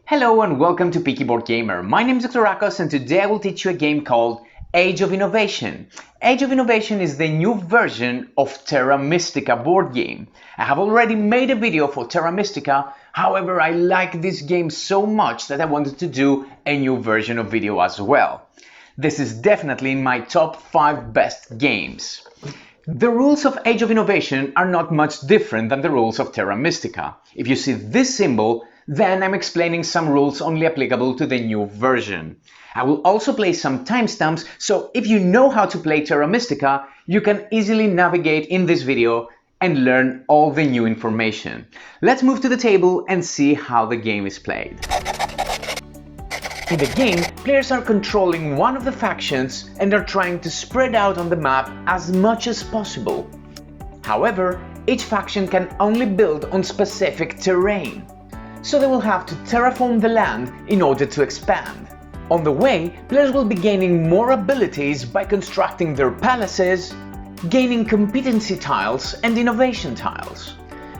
Hello and welcome to Peaky Boardgamer. My name is Dr. Rakos and today I will teach you a game called Age of Innovation. Age of Innovation is the new version of Terra Mystica board game. I have already made a video for Terra Mystica, however I like this game so much that I wanted to do a new version of video as well. This is definitely in my top 5 best games. The rules of Age of Innovation are not much different than the rules of Terra Mystica. If you see this symbol, then I'm explaining some rules only applicable to the new version. I will also place some timestamps, so if you know how to play Terra Mystica, you can easily navigate in this video and learn all the new information. Let's move to the table and see how the game is played. In the game, players are controlling one of the factions and are trying to spread out on the map as much as possible. However, each faction can only build on specific terrain, so they will have to terraform the land in order to expand. On the way, players will be gaining more abilities by constructing their palaces, gaining competency tiles and innovation tiles.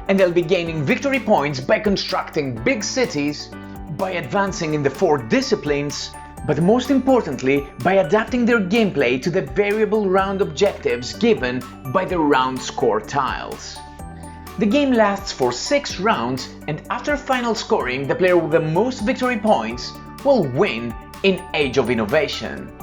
And they'll be gaining victory points by constructing big cities, by advancing in the 4 disciplines, but most importantly, by adapting their gameplay to the variable round objectives given by the round score tiles. The game lasts for 6 rounds, and after final scoring, the player with the most victory points will win in Age of Innovation.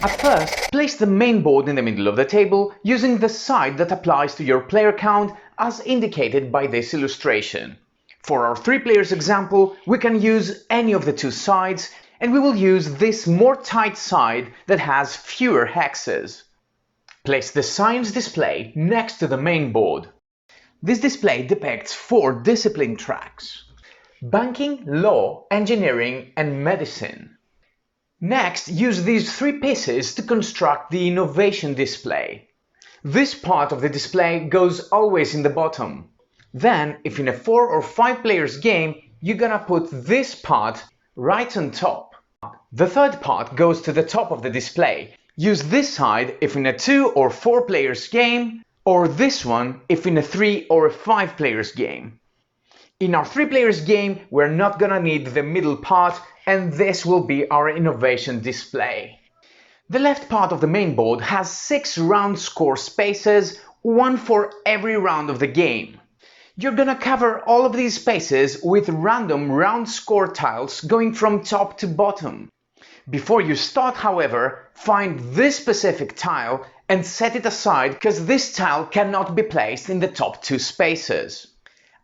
At first, place the main board in the middle of the table using the side that applies to your player count as indicated by this illustration. For our 3 players example, we can use any of the 2 sides, and we will use this more tight side that has fewer hexes. Place the science display next to the main board. This display depicts 4 discipline tracks: banking, law, engineering, and medicine. Next, use these 3 pieces to construct the innovation display. This part of the display goes always in the bottom. Then, if in a 4 or 5 players game, you're gonna put this part right on top. The third part goes to the top of the display. Use this side if in a 2 or 4 players game, or this one if in a 3 or a 5 players game. In our 3 players game, we're not gonna need the middle part, and this will be our innovation display. The left part of the main board has 6 round score spaces, 1 for every round of the game. You're gonna cover all of these spaces with random round score tiles going from top to bottom. Before you start, however, find this specific tile and set it aside because this tile cannot be placed in the top 2 spaces.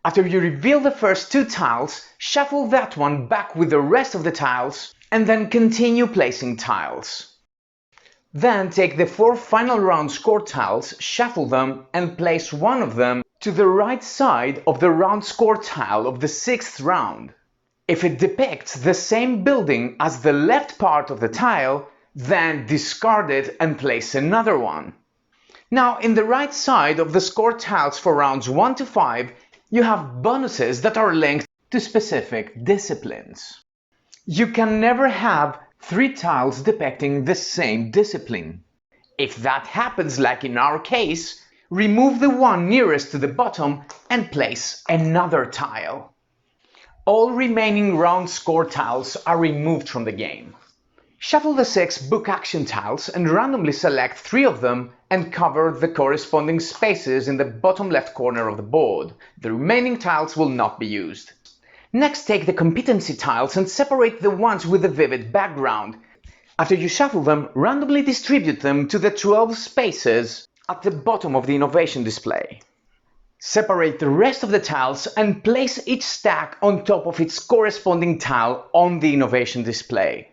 After you reveal the first 2 tiles, shuffle that one back with the rest of the tiles and then continue placing tiles. Then take the 4 final round score tiles, shuffle them and place one of them to the right side of the round score tile of the 6th round. If it depicts the same building as the left part of the tile, then discard it and place another one. Now, in the right side of the score tiles for rounds 1 to 5, you have bonuses that are linked to specific disciplines. You can never have 3 tiles depicting the same discipline. If that happens, like in our case, remove the one nearest to the bottom and place another tile. All remaining round score tiles are removed from the game. Shuffle the 6 book action tiles and randomly select 3 of them and cover the corresponding spaces in the bottom left corner of the board. The remaining tiles will not be used. Next, take the competency tiles and separate the ones with the vivid background. After you shuffle them, randomly distribute them to the 12 spaces at the bottom of the innovation display. Separate the rest of the tiles and place each stack on top of its corresponding tile on the innovation display.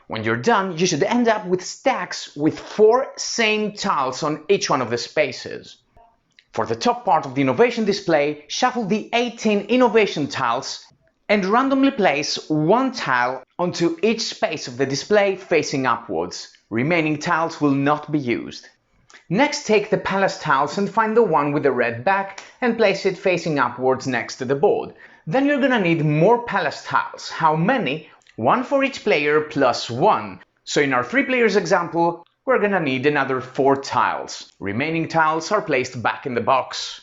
When you're done, you should end up with stacks with 4 same tiles on each one of the spaces. For the top part of the innovation display, shuffle the 18 innovation tiles and randomly place 1 tile onto each space of the display facing upwards. Remaining tiles will not be used. Next, take the palace tiles and find the one with the red back and place it facing upwards next to the board. Then you're gonna need more palace tiles. How many? 1 for each player plus 1. So in our 3 players example, we're gonna need another 4 tiles. Remaining tiles are placed back in the box.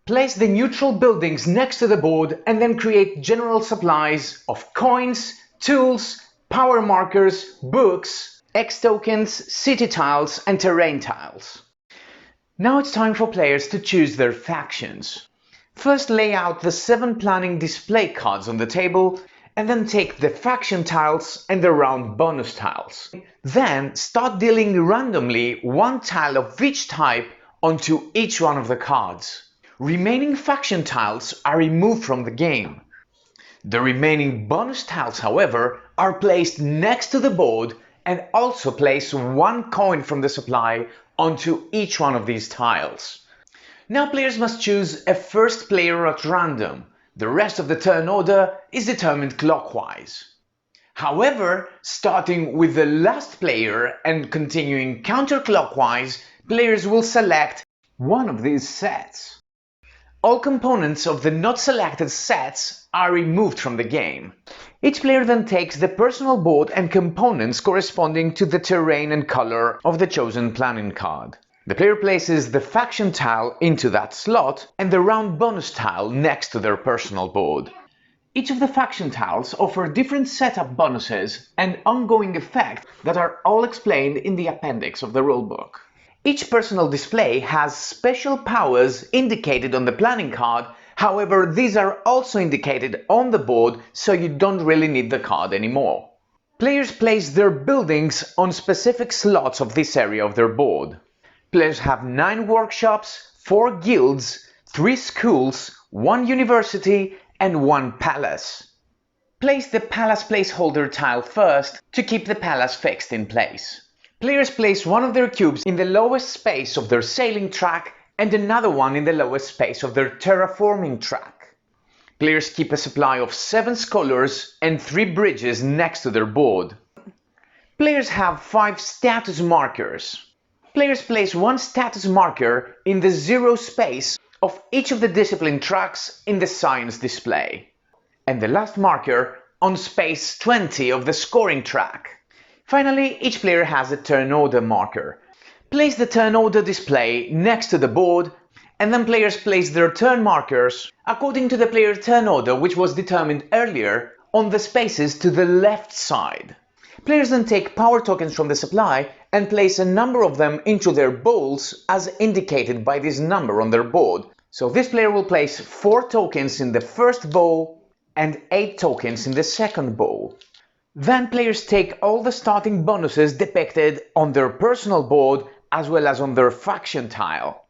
Place the neutral buildings next to the board and then create general supplies of coins, tools, power markers, books, X tokens, city tiles and terrain tiles. Now it's time for players to choose their factions. First lay out the 7 planning display cards on the table and then take the faction tiles and the round bonus tiles. Then start dealing randomly 1 tile of each type onto each one of the cards. Remaining faction tiles are removed from the game. The remaining bonus tiles, however, are placed next to the board and also place 1 coin from the supply onto each one of these tiles. Now players must choose a first player at random. The rest of the turn order is determined clockwise. However, starting with the last player and continuing counterclockwise, players will select one of these sets. All components of the not selected sets are removed from the game. Each player then takes the personal board and components corresponding to the terrain and color of the chosen planning card. The player places the faction tile into that slot and the round bonus tile next to their personal board. Each of the faction tiles offer different setup bonuses and ongoing effects that are all explained in the appendix of the rulebook. Each personal display has special powers indicated on the planning card, however these are also indicated on the board, so you don't really need the card anymore. Players place their buildings on specific slots of this area of their board. Players have 9 workshops, 4 guilds, 3 schools, 1 university and 1 palace. Place the palace placeholder tile first to keep the palace fixed in place. Players place one of their cubes in the lowest space of their sailing track and another one in the lowest space of their terraforming track. Players keep a supply of 7 scholars and 3 bridges next to their board. Players have 5 status markers. Players place 1 status marker in the 0 space of each of the discipline tracks in the science display, and the last marker on space 20 of the scoring track. Finally, each player has a turn order marker. Place the turn order display next to the board, and then players place their turn markers according to the player turn order, which was determined earlier, on the spaces to the left side. Players then take power tokens from the supply and place a number of them into their bowls as indicated by this number on their board. So this player will place 4 tokens in the first bowl and 8 tokens in the second bowl. Then players take all the starting bonuses depicted on their personal board as well as on their faction tile.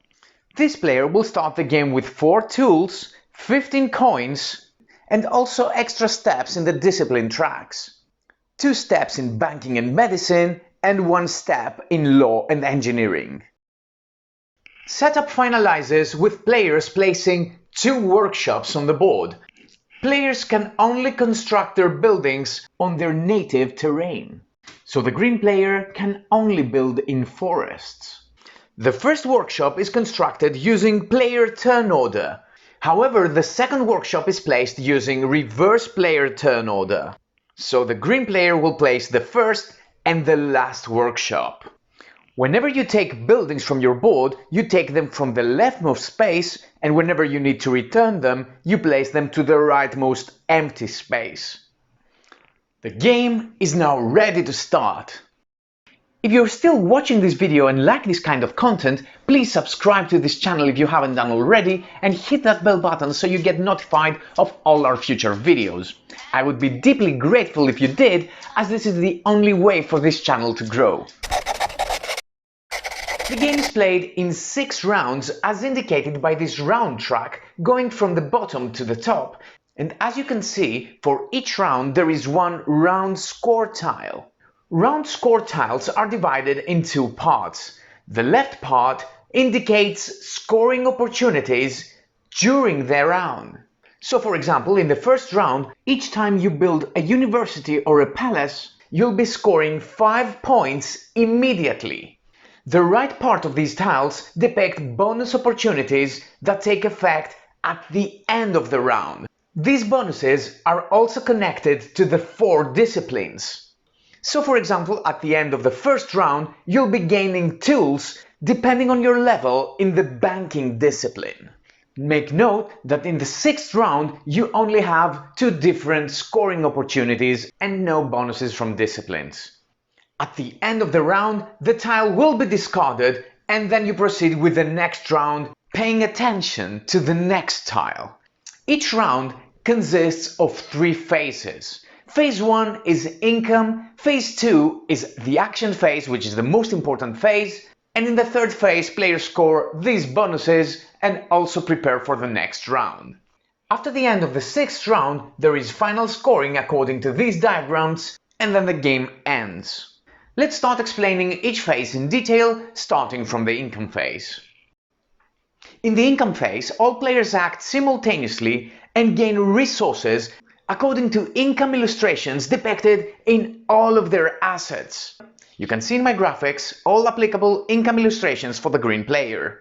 This player will start the game with 4 tools, 15 coins and also extra steps in the discipline tracks. 2 steps in banking and medicine, and 1 step in law and engineering. Setup finalizes with players placing 2 workshops on the board. Players can only construct their buildings on their native terrain, so the green player can only build in forests. The first workshop is constructed using player turn order. However, the second workshop is placed using reverse player turn order. So the green player will place the first and the last workshop. Whenever you take buildings from your board, you take them from the leftmost space, and whenever you need to return them, you place them to the rightmost empty space. The game is now ready to start. If you're still watching this video and like this kind of content, please subscribe to this channel if you haven't done already and hit that bell button so you get notified of all our future videos. I would be deeply grateful if you did, as this is the only way for this channel to grow. The game is played in 6 rounds as indicated by this round track going from the bottom to the top, and as you can see, for each round there is 1 round score tile. Round score tiles are divided in 2 parts. The left part indicates scoring opportunities during the round. So for example, in the first round, each time you build a university or a palace, you'll be scoring 5 points immediately. The right part of these tiles depict bonus opportunities that take effect at the end of the round. These bonuses are also connected to the 4 disciplines. So for example, at the end of the first round, you'll be gaining tools depending on your level in the banking discipline. Make note that in the 6th round you only have 2 different scoring opportunities and no bonuses from disciplines. At the end of the round, the tile will be discarded and then you proceed with the next round, paying attention to the next tile. Each round consists of 3 phases. Phase 1 is income, phase 2 is the action phase, which is the most important phase, and in the 3rd phase players score these bonuses and also prepare for the next round. After the end of the 6th round, there is final scoring according to these diagrams, and then the game ends. Let's start explaining each phase in detail, starting from the income phase. In the income phase, all players act simultaneously and gain resources according to income illustrations depicted in all of their assets. You can see in my graphics all applicable income illustrations for the green player.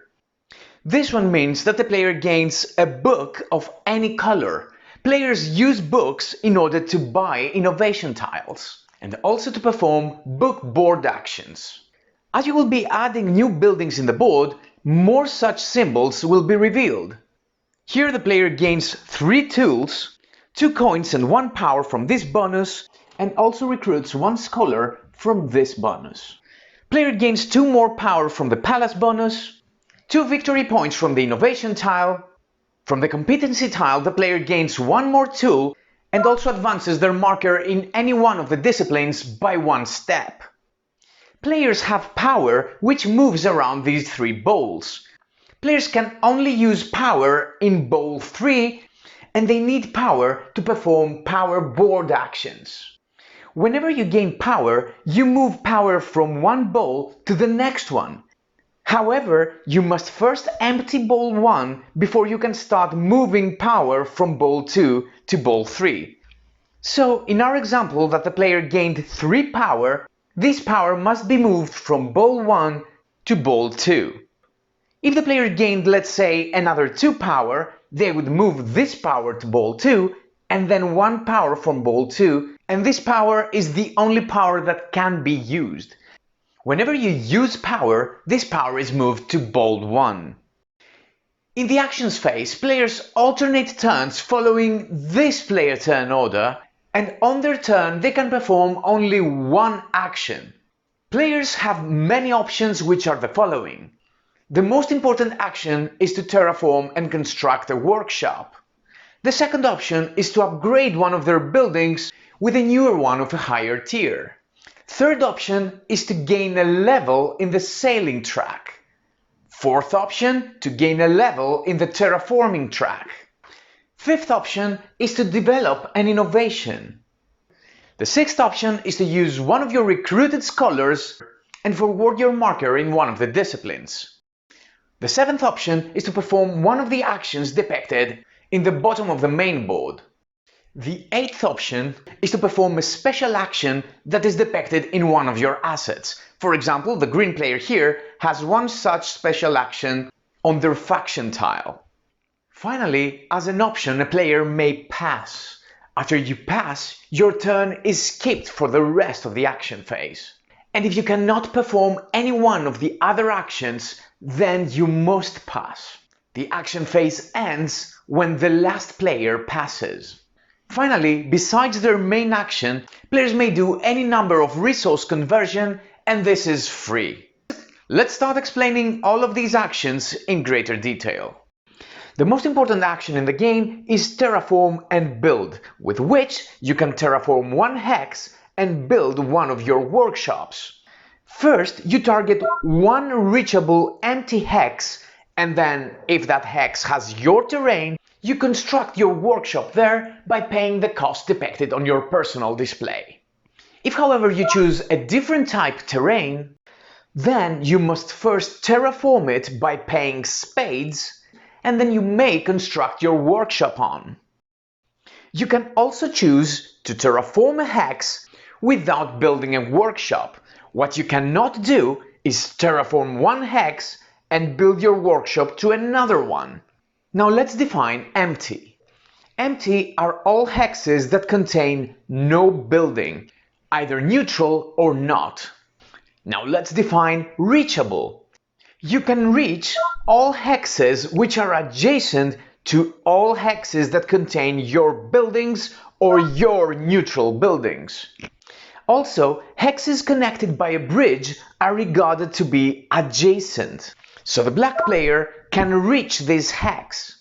This one means that the player gains a book of any color. Players use books in order to buy innovation tiles and also to perform book board actions. As you will be adding new buildings in the board, more such symbols will be revealed. Here the player gains 3 tools, 2 coins and 1 power from this bonus, and also recruits 1 scholar from this bonus. Player gains 2 more power from the palace bonus, 2 victory points from the innovation tile. From the competency tile the player gains 1 more tool and also advances their marker in any one of the disciplines by 1 step. Players have power which moves around these 3 bowls. Players can only use power in bowl 3 and they need power to perform power board actions. Whenever you gain power, you move power from one bowl to the next one. However, you must first empty bowl 1 before you can start moving power from bowl 2 to bowl 3. So, in our example that the player gained 3 power, this power must be moved from bowl 1 to bowl 2. If the player gained, let's say, another 2 power, they would move this power to bowl 2 and then 1 power from bowl 2, and this power is the only power that can be used. Whenever you use power, this power is moved to bowl 1. In the actions phase, players alternate turns following this player turn order, and on their turn they can perform only 1 action. Players have many options which are the following. The most important action is to terraform and construct a workshop. The second option is to upgrade one of their buildings with a newer one of a higher tier. Third option is to gain a level in the sailing track. Fourth option, to gain a level in the terraforming track. Fifth option is to develop an innovation. The sixth option is to use one of your recruited scholars and forward your marker in one of the disciplines. The seventh option is to perform one of the actions depicted in the bottom of the main board. The eighth option is to perform a special action that is depicted in one of your assets. For example, the green player here has one such special action on their faction tile. Finally, as an option, a player may pass. After you pass, your turn is skipped for the rest of the action phase. And if you cannot perform any one of the other actions, then you must pass. The action phase ends when the last player passes. Finally, besides their main action, players may do any number of resource conversion, and this is free. Let's start explaining all of these actions in greater detail. The most important action in the game is terraform and build, with which you can terraform one hex and build one of your workshops. First, you target one reachable empty hex, and then, if that hex has your terrain, you construct your workshop there by paying the cost depicted on your personal display. If, however, you choose a different type terrain, then you must first terraform it by paying spades, and then you may construct your workshop on. You can also choose to terraform a hex without building a workshop. What you cannot do is terraform one hex and build your workshop to another one. Now let's define empty. Empty are all hexes that contain no building, either neutral or not. Now let's define reachable. You can reach all hexes which are adjacent to all hexes that contain your buildings or your neutral buildings. Also, hexes connected by a bridge are regarded to be adjacent, so the black player can reach this hex.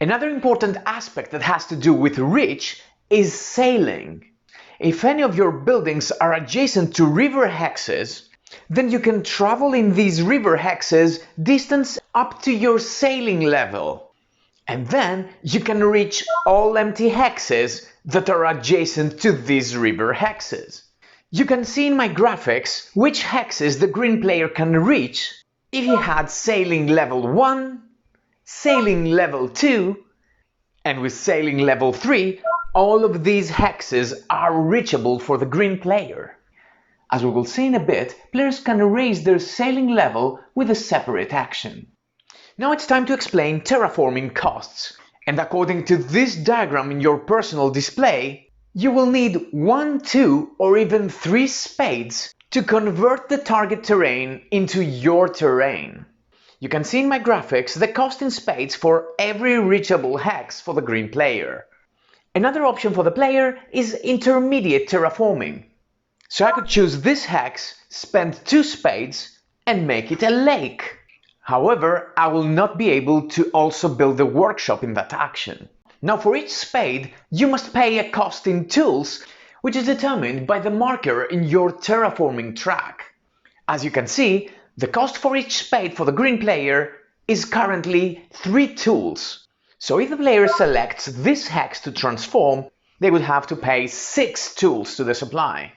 Another important aspect that has to do with reach is sailing. If any of your buildings are adjacent to river hexes, then you can travel in these river hexes distance up to your sailing level. And then you can reach all empty hexes that are adjacent to these river hexes. You can see in my graphics which hexes the green player can reach if he had sailing level 1, sailing level 2, and with sailing level 3, all of these hexes are reachable for the green player. As we will see in a bit, players can raise their sailing level with a separate action. Now it's time to explain terraforming costs. And according to this diagram in your personal display, you will need 1, 2 or even 3 spades to convert the target terrain into your terrain. You can see in my graphics the cost in spades for every reachable hex for the green player. Another option for the player is intermediate terraforming. So I could choose this hex, spend 2 spades and make it a lake. However, I will not be able to also build a workshop in that action. Now for each spade, you must pay a cost in tools, which is determined by the marker in your terraforming track. As you can see, the cost for each spade for the green player is currently 3 tools. So if the player selects this hex to transform, they would have to pay 6 tools to the supply.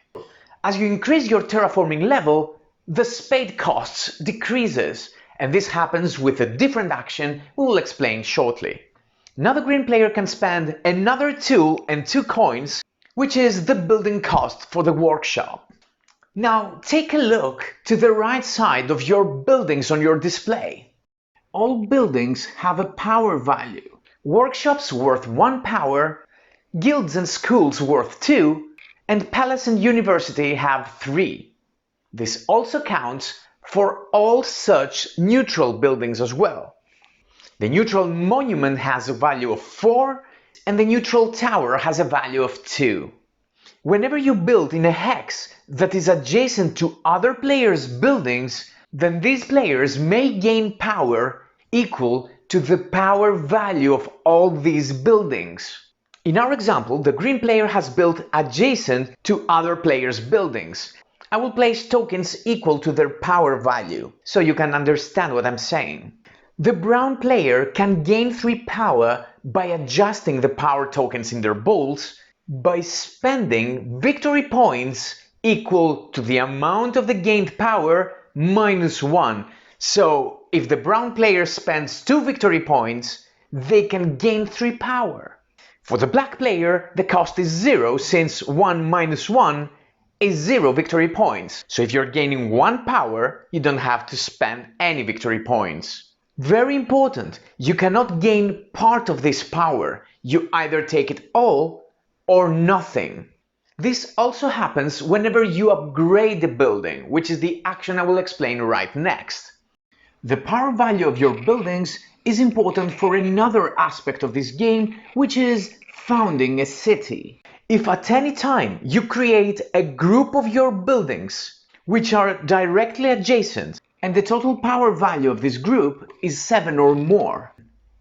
As you increase your terraforming level, the spade costs decreases, and this happens with a different action we will explain shortly. Now the green player can spend another tool and 2 coins, which is the building cost for the workshop. Now take a look to the right side of your buildings on your display. All buildings have a power value. Workshops worth 1 power, guilds and schools worth 2, and palace and university have 3. This also counts for all such neutral buildings as well. The neutral monument has a value of 4 and the neutral tower has a value of 2. Whenever you build in a hex that is adjacent to other players' buildings, then these players may gain power equal to the power value of all these buildings. In our example, the green player has built adjacent to other players' buildings. I will place tokens equal to their power value, so you can understand what I'm saying. The brown player can gain 3 power by adjusting the power tokens in their bowls by spending victory points equal to the amount of the gained power minus 1. So if the brown player spends 2 victory points, they can gain 3 power. For the black player, the cost is 0 since 1 minus 1 is 0 victory points. So if you're gaining 1 power, you don't have to spend any victory points. Very important, you cannot gain part of this power. You either take it all or nothing. This also happens whenever you upgrade the building, which is the action I will explain right next. The power value of your buildings is important for another aspect of this game, which is founding a city. If at any time you create a group of your buildings which are directly adjacent and the total power value of this group is 7 or more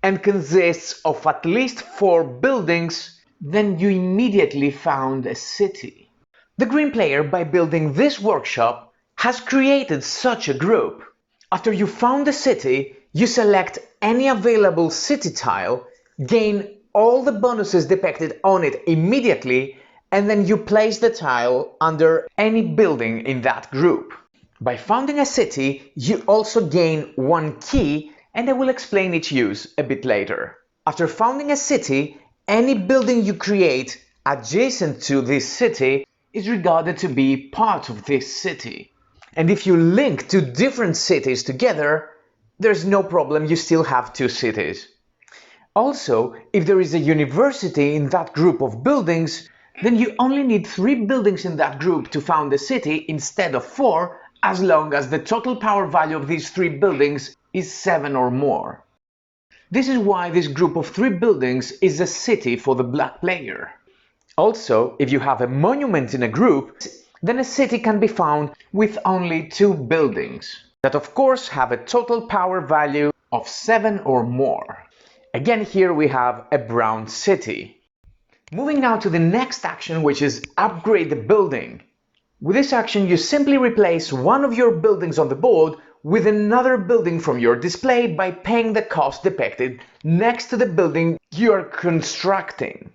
and consists of at least 4 buildings, then you immediately found a city. The green player, by building this workshop, has created such a group. After you found a city, you select any available city tile, gain all the bonuses depicted on it immediately, and then you place the tile under any building in that group. By founding a city, you also gain 1 key, and I will explain its use a bit later. After founding a city, any building you create adjacent to this city is regarded to be part of this city. And if you link 2 different cities together, there's no problem, you still have 2 cities. Also, if there is a university in that group of buildings, then you only need 3 buildings in that group to found a city instead of 4, as long as the total power value of these 3 buildings is 7 or more. This is why this group of 3 buildings is a city for the black player. Also, if you have a monument in a group, then a city can be found with only 2 buildings, that of course have a total power value of 7 or more. Again, here we have a brown city. Moving now to the next action, which is upgrade the building. With this action, you simply replace one of your buildings on the board with another building from your display by paying the cost depicted next to the building you are constructing.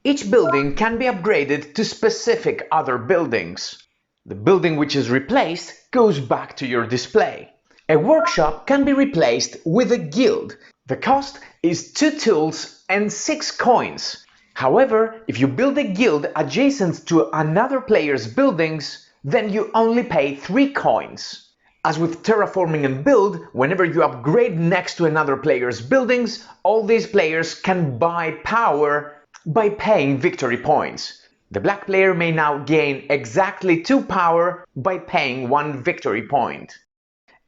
Each building can be upgraded to specific other buildings. The building which is replaced goes back to your display. A workshop can be replaced with a guild. The cost is 2 tools and 6 coins. However, if you build a guild adjacent to another player's buildings, then you only pay 3 coins. As with terraforming and build, whenever you upgrade next to another player's buildings, all these players can buy power by paying victory points. The black player may now gain exactly 2 power by paying 1 victory point.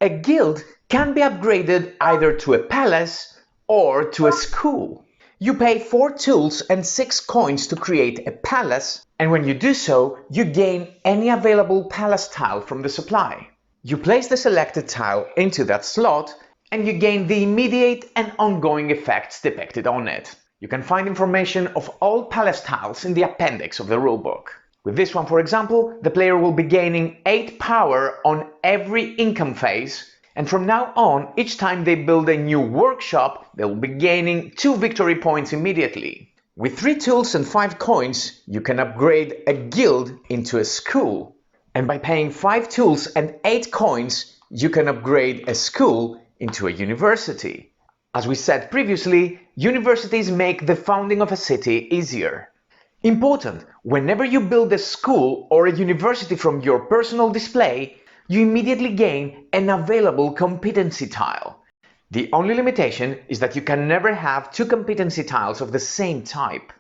A guild can be upgraded either to a palace or to a school. You pay 4 tools and 6 coins to create a palace, and when you do so, you gain any available palace tile from the supply. You place the selected tile into that slot, and you gain the immediate and ongoing effects depicted on it. You can find information of all palace tiles in the appendix of the rulebook. With this one, for example, the player will be gaining 8 power on every income phase, and from now on, each time they build a new workshop, they will be gaining 2 victory points immediately. With 3 tools and 5 coins, you can upgrade a guild into a school. And by paying 5 tools and 8 coins, you can upgrade a school into a university. As we said previously, universities make the founding of a city easier. Important, whenever you build a school or a university from your personal display, you immediately gain an available competency tile. The only limitation is that you can never have 2 competency tiles of the same type.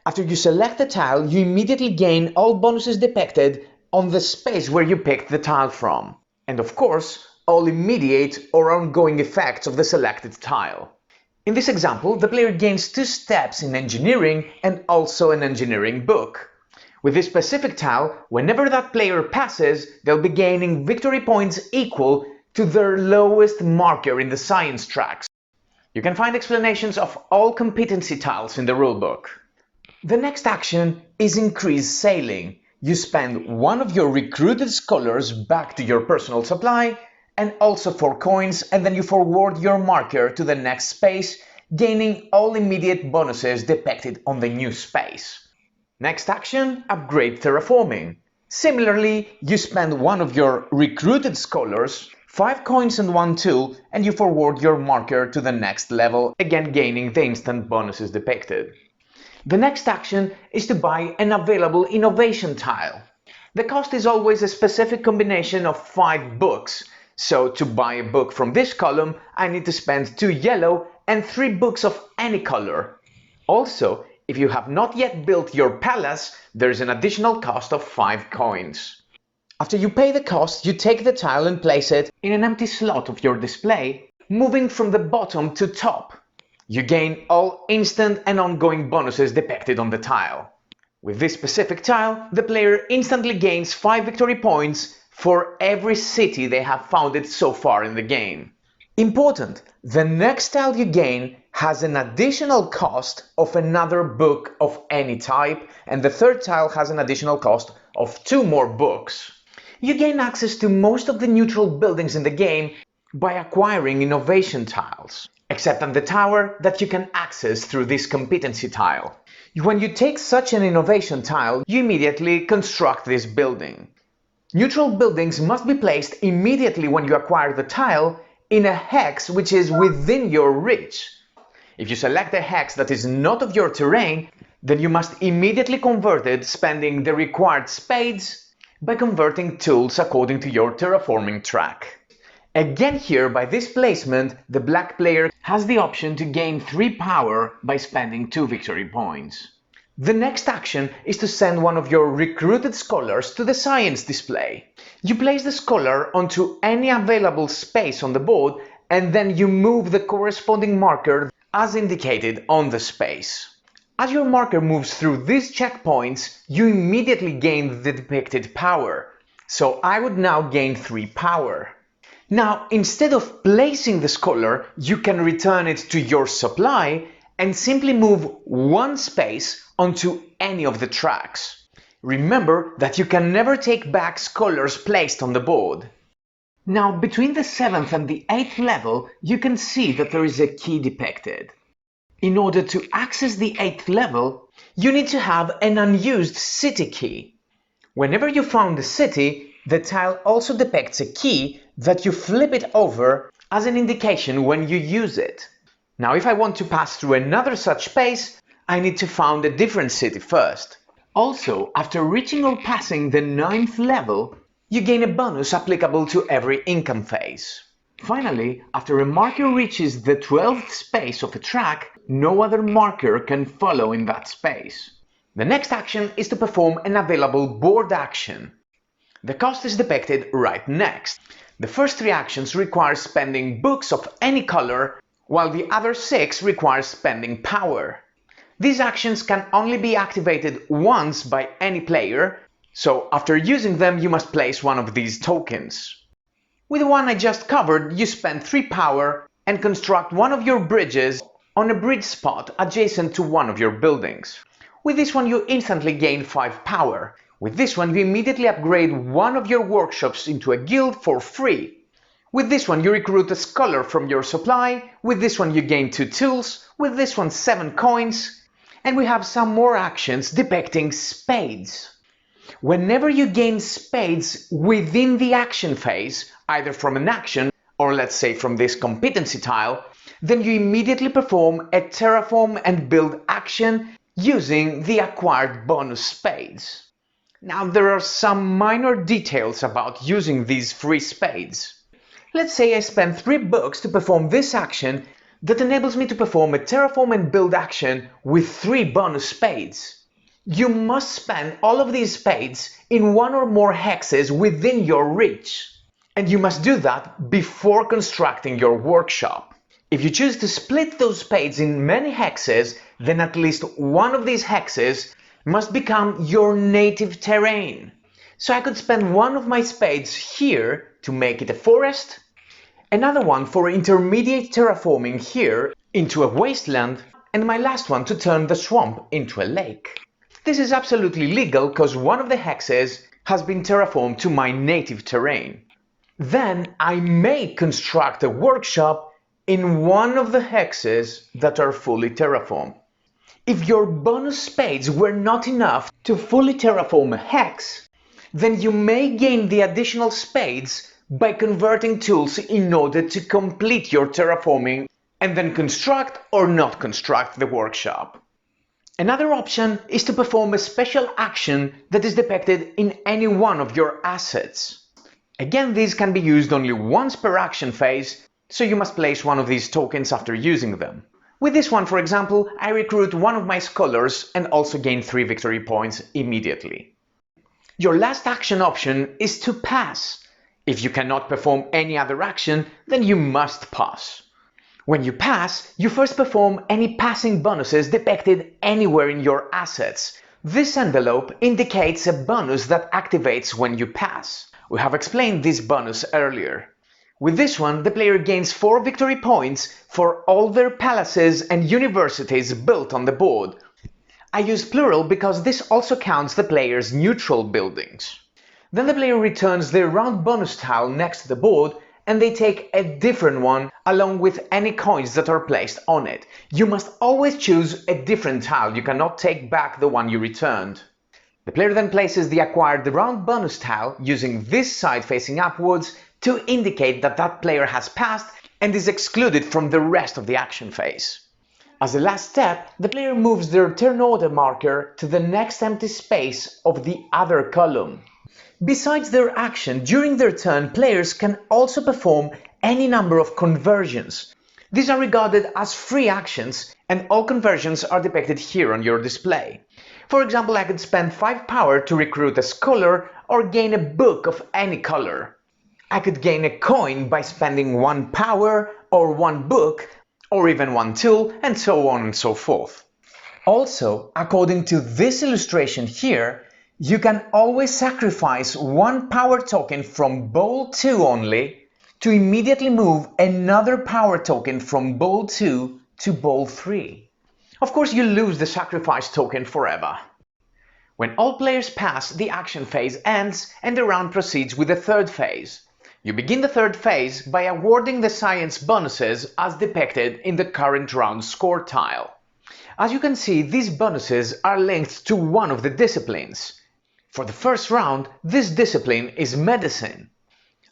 After you select the tile, you immediately gain all bonuses depicted on the space where you picked the tile from. And of course, all immediate or ongoing effects of the selected tile. In this example, the player gains 2 steps in engineering and also an engineering book. With this specific tile, whenever that player passes, they'll be gaining victory points equal to their lowest marker in the science tracks. You can find explanations of all competency tiles in the rulebook. The next action is increase sailing. You spend one of your recruited scholars back to your personal supply, and also 4 coins, and then you forward your marker to the next space, gaining all immediate bonuses depicted on the new space. Next action, upgrade terraforming. Similarly, you spend one of your recruited scholars, 5 coins and 1 tool, and you forward your marker to the next level, again gaining the instant bonuses depicted. The next action is to buy an available innovation tile. The cost is always a specific combination of 5 books, so to buy a book from this column, I need to spend 2 yellow and 3 books of any color. Also, if you have not yet built your palace, there is an additional cost of 5 coins. After you pay the cost, you take the tile and place it in an empty slot of your display, moving from the bottom to top. You gain all instant and ongoing bonuses depicted on the tile. With this specific tile, the player instantly gains 5 victory points for every city they have founded so far in the game. Important, the next tile you gain has an additional cost of another book of any type, and the third tile has an additional cost of 2 more books. You gain access to most of the neutral buildings in the game by acquiring innovation tiles, except on the tower that you can access through this competency tile. When you take such an innovation tile, you immediately construct this building. Neutral buildings must be placed immediately when you acquire the tile in a hex which is within your reach. If you select a hex that is not of your terrain, then you must immediately convert it, spending the required spades by converting tools according to your terraforming track. Again here, by this placement, the black player has the option to gain 3 power by spending 2 victory points. The next action is to send one of your recruited scholars to the science display. You place the scholar onto any available space on the board and then you move the corresponding marker as indicated on the space. As your marker moves through these checkpoints, you immediately gain the depicted power. So I would now gain 3 power. Now, instead of placing the scholar, you can return it to your supply and simply move 1 space onto any of the tracks. Remember that you can never take back scholars placed on the board. Now, between the 7th and the 8th level, you can see that there is a key depicted. In order to access the 8th level, you need to have an unused city key. Whenever you found a city, the tile also depicts a key that you flip it over as an indication when you use it. Now, if I want to pass through another such space, I need to found a different city first. Also, after reaching or passing the 9th level, you gain a bonus applicable to every income phase. Finally, after a marker reaches the 12th space of a track, no other marker can follow in that space. The next action is to perform an available board action. The cost is depicted right next. The first 3 actions require spending books of any color, while the other 6 require spending power. These actions can only be activated once by any player, so after using them you must place one of these tokens. With the one I just covered, you spend 3 power and construct one of your bridges on a bridge spot adjacent to one of your buildings. With this one you instantly gain 5 power. With this one you immediately upgrade one of your workshops into a guild for free. With this one you recruit a scholar from your supply, with this one you gain 2 tools, with this one 7 coins, and we have some more actions depicting spades. Whenever you gain spades within the action phase, either from an action or let's say from this competency tile, then you immediately perform a terraform and build action using the acquired bonus spades. Now there are some minor details about using these free spades. Let's say I spend 3 books to perform this action that enables me to perform a terraform and build action with 3 bonus spades. You must spend all of these spades in 1 or more hexes within your reach. And you must do that before constructing your workshop. If you choose to split those spades in many hexes, then at least one of these hexes must become your native terrain. So I could spend one of my spades here to make it a forest, another one for intermediate terraforming here into a wasteland, and my last one to turn the swamp into a lake. This is absolutely legal because one of the hexes has been terraformed to my native terrain. Then I may construct a workshop in one of the hexes that are fully terraformed. If your bonus spades were not enough to fully terraform a hex, then you may gain the additional spades by converting tools in order to complete your terraforming and then construct or not construct the workshop. Another option is to perform a special action that is depicted in any one of your assets. Again, these can be used only once per action phase, so you must place one of these tokens after using them. With this one, for example, I recruit one of my scholars and also gain 3 victory points immediately. Your last action option is to pass. If you cannot perform any other action, then you must pass. When you pass, you first perform any passing bonuses depicted anywhere in your assets. This envelope indicates a bonus that activates when you pass. We have explained this bonus earlier. With this one, the player gains 4 victory points for all their palaces and universities built on the board. I use plural because this also counts the player's neutral buildings. Then the player returns their round bonus tile next to the board, and they take a different one along with any coins that are placed on it. You must always choose a different tile, you cannot take back the one you returned. The player then places the acquired round bonus tile using this side facing upwards to indicate that that player has passed and is excluded from the rest of the action phase. As a last step, the player moves their turn order marker to the next empty space of the other column. Besides their action, during their turn, players can also perform any number of conversions. These are regarded as free actions, and all conversions are depicted here on your display. For example, I could spend 5 power to recruit a scholar or gain a book of any color. I could gain a coin by spending 1 power, or 1 book, or even 1 tool, and so on and so forth. Also, according to this illustration here, you can always sacrifice 1 power token from bowl 2 only to immediately move another power token from bowl 2 to bowl 3. Of course, you lose the sacrifice token forever. When all players pass, the action phase ends and the round proceeds with the third phase. You begin the third phase by awarding the science bonuses as depicted in the current round score tile. As you can see, these bonuses are linked to one of the disciplines. For the first round, this discipline is medicine.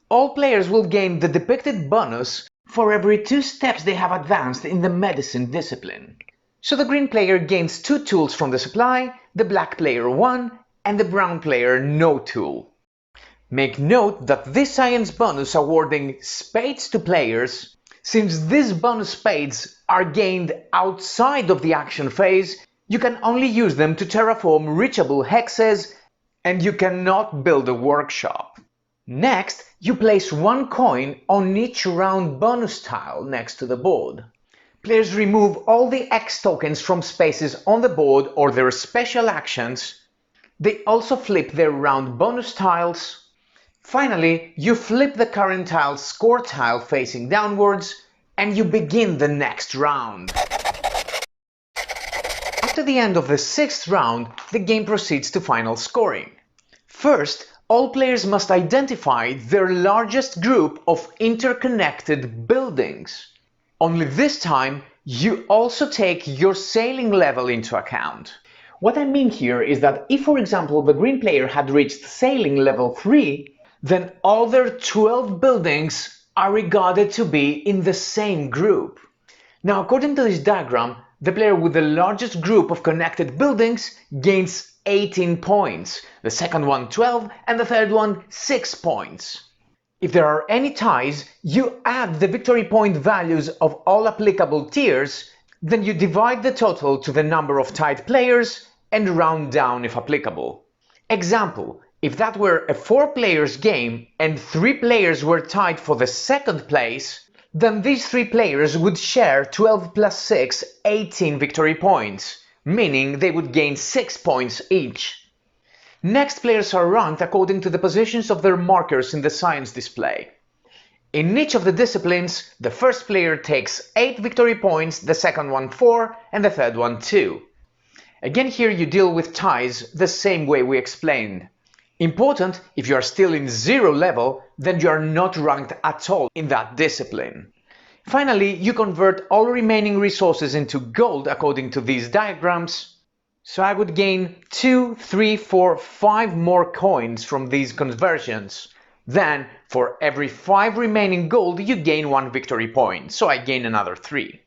All players will gain the depicted bonus for every 2 steps they have advanced in the medicine discipline. So the green player gains 2 tools from the supply, the black player 1, and the brown player no tool. Make note that this science bonus awarding spades to players, since these bonus spades are gained outside of the action phase, you can only use them to terraform reachable hexes, and you cannot build a workshop. Next, you place 1 coin on each round bonus tile next to the board. Players remove all the X tokens from spaces on the board or their special actions. They also flip their round bonus tiles. Finally, you flip the current tile's score tile facing downwards, and you begin the next round. After the end of the 6th round, the game proceeds to final scoring. First, all players must identify their largest group of interconnected buildings. Only this time, you also take your sailing level into account. What I mean here is that if, for example, the green player had reached sailing level 3, then all their 12 buildings are regarded to be in the same group. Now, according to this diagram, the player with the largest group of connected buildings gains 18 points, the second one 12, and the third one 6 points. If there are any ties, you add the victory point values of all applicable tiers, then you divide the total to the number of tied players and round down if applicable. Example, if that were a 4 players game and 3 players were tied for the second place, then these 3 players would share 12 plus 6, 18 victory points, meaning they would gain 6 points each. Next, players are ranked according to the positions of their markers in the science display. In each of the disciplines, the first player takes 8 victory points, the second one 4, and the third one 2. Again, here you deal with ties the same way we explained. Important, if you are still in 0 level, then you are not ranked at all in that discipline. Finally, you convert all remaining resources into gold according to these diagrams. So I would gain 2, 3, 4, 5 more coins from these conversions. Then, for every 5 remaining gold, you gain 1 victory point, so I gain another 3.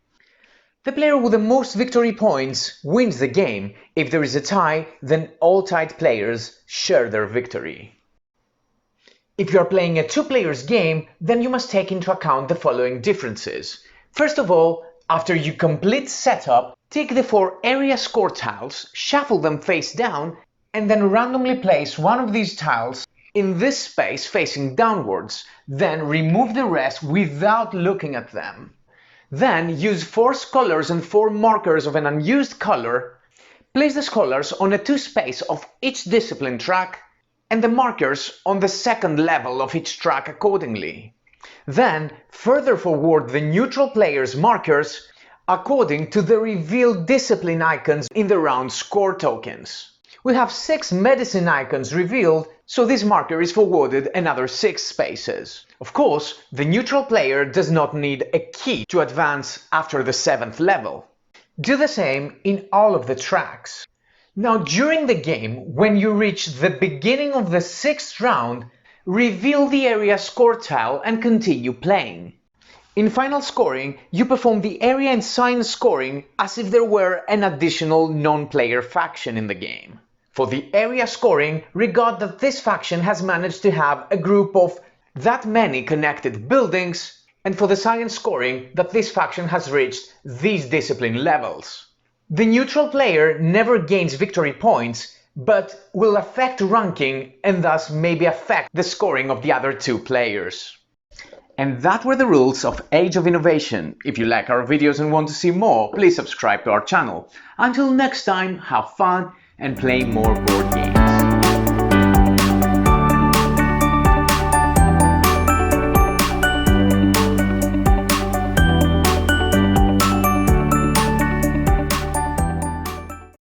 The player with the most victory points wins the game. If there is a tie, then all tied players share their victory. If you are playing a 2 players game, then you must take into account the following differences. First of all, after you complete setup, take the 4 area score tiles, shuffle them face down, and then randomly place one of these tiles in this space facing downwards. Then remove the rest without looking at them. Then use 4 scholars and 4 markers of an unused color. Place the scholars on a 2 space of each discipline track and the markers on the second level of each track accordingly. Then further forward the neutral player's markers according to the revealed discipline icons in the round score tokens. We have 6 medicine icons revealed, so this marker is forwarded another 6 spaces. Of course, the neutral player does not need a key to advance after the 7th level. Do the same in all of the tracks. Now, during the game, when you reach the beginning of the 6th round, reveal the area score tile and continue playing. In final scoring, you perform the area and sign scoring as if there were an additional non-player faction in the game. For the area scoring, regard that this faction has managed to have a group of that many connected buildings, and for the science scoring, that this faction has reached these discipline levels. The neutral player never gains victory points, but will affect ranking and thus maybe affect the scoring of the other two players. And that were the rules of Age of Innovation. If you like our videos and want to see more, please subscribe to our channel. Until next time, have fun and play more board games.